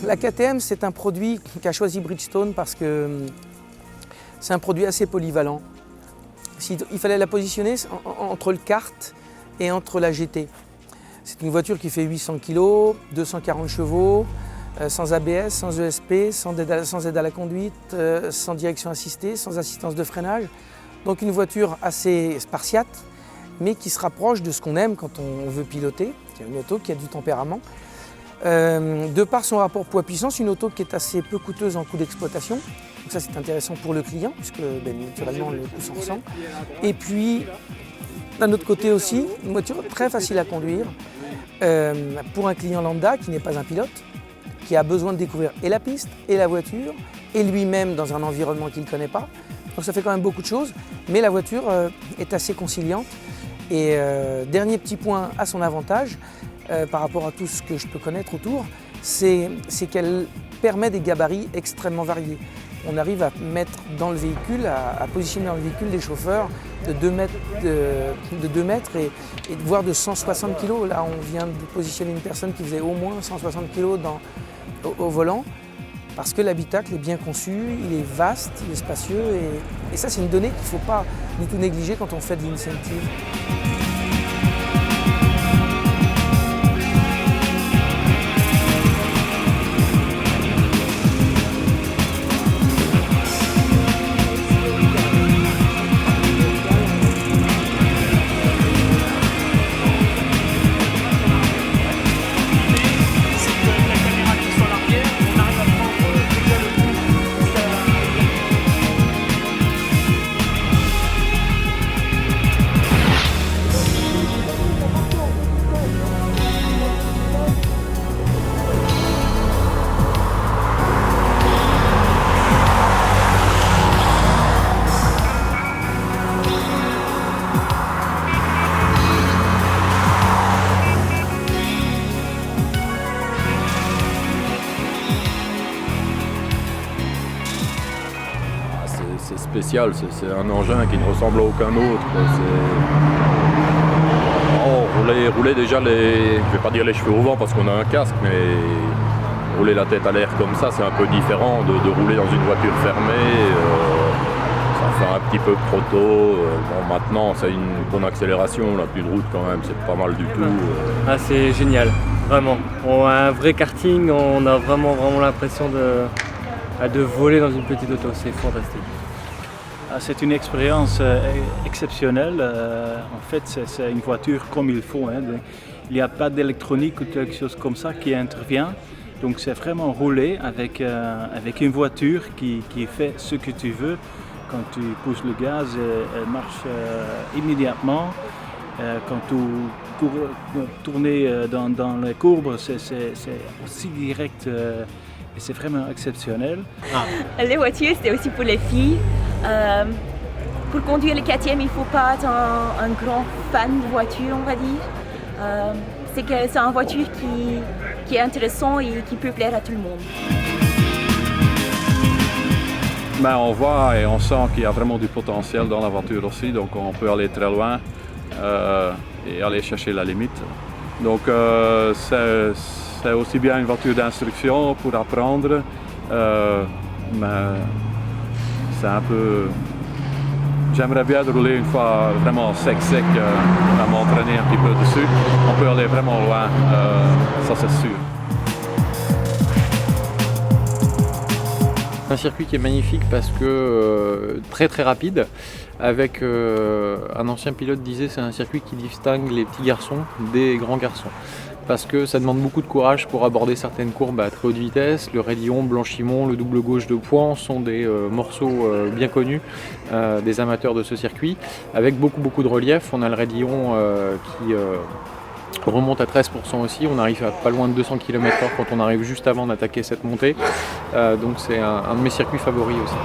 La KTM, c'est un produit qu'a choisi Bridgestone parce que c'est un produit assez polyvalent. Il fallait la positionner entre le kart et entre la GT. C'est une voiture qui fait 800 kg, 240 chevaux, sans ABS, sans ESP, sans aide à la conduite, sans direction assistée, sans assistance de freinage. Donc une voiture assez spartiate, mais qui se rapproche de ce qu'on aime quand on veut piloter. C'est une auto qui a du tempérament. De par son rapport poids-puissance, une auto qui est assez peu coûteuse en coût d'exploitation. Donc ça c'est intéressant pour le client, puisque naturellement le coût s'en ressent. Et puis d'un autre côté aussi, une voiture très facile à conduire pour un client lambda qui n'est pas un pilote, qui a besoin de découvrir et la piste et la voiture, et lui-même dans un environnement qu'il ne connaît pas. Donc ça fait quand même beaucoup de choses, mais la voiture est assez conciliante. Et dernier petit point à son avantage, par rapport à tout ce que je peux connaître autour, c'est qu'elle permet des gabarits extrêmement variés. On arrive à mettre dans le véhicule, à positionner dans le véhicule des chauffeurs de 2 mètres et voire de 160 kg. Là, on vient de positionner une personne qui faisait au moins 160 kg au volant, parce que l'habitacle est bien conçu, il est vaste, il est spacieux, et ça c'est une donnée qu'il ne faut pas du tout négliger quand on fait de l'incentive. C'est spécial, c'est un engin qui ne ressemble à aucun autre. Rouler déjà je vais pas dire les cheveux au vent parce qu'on a un casque, mais rouler la tête à l'air comme ça, c'est un peu différent de rouler dans une voiture fermée. Ça fait un petit peu proto. Bon, maintenant, ça a une bonne accélération, on n'a plus de route quand même, c'est pas mal du tout. Ah, c'est génial, vraiment. On a un vrai karting, on a vraiment l'impression de voler dans une petite auto, c'est fantastique. C'est une expérience exceptionnelle. En fait, c'est une voiture comme il faut. Hein. Il n'y a pas d'électronique ou quelque chose comme ça qui intervient. Donc c'est vraiment rouler avec une voiture qui fait ce que tu veux. Quand tu pousses le gaz, elle marche immédiatement. Quand tu tournes dans les courbes, c'est aussi direct. Et c'est vraiment exceptionnel. Les voitures, c'est aussi pour les filles. Pour conduire les KTM, il ne faut pas être un grand fan de voiture, on va dire. C'est une voiture qui est intéressante et qui peut plaire à tout le monde. On voit et on sent qu'il y a vraiment du potentiel dans la voiture aussi, donc on peut aller très loin et aller chercher la limite. Donc c'est aussi bien une voiture d'instruction pour apprendre, mais c'est un peu... J'aimerais bien rouler une fois vraiment sec, à m'entraîner un petit peu dessus. On peut aller vraiment loin, ça c'est sûr. Un circuit qui est magnifique parce que très rapide, avec un ancien pilote disait c'est un circuit qui distingue les petits garçons des grands garçons. Parce que ça demande beaucoup de courage pour aborder certaines courbes à très haute vitesse. Le raidillon, Blanchimont, le double gauche de Poix sont des morceaux bien connus des amateurs de ce circuit. Avec beaucoup de relief, on a le raidillon qui remonte à 13% aussi, on arrive à pas loin de 200 km/h quand on arrive juste avant d'attaquer cette montée. Donc c'est un de mes circuits favoris aussi.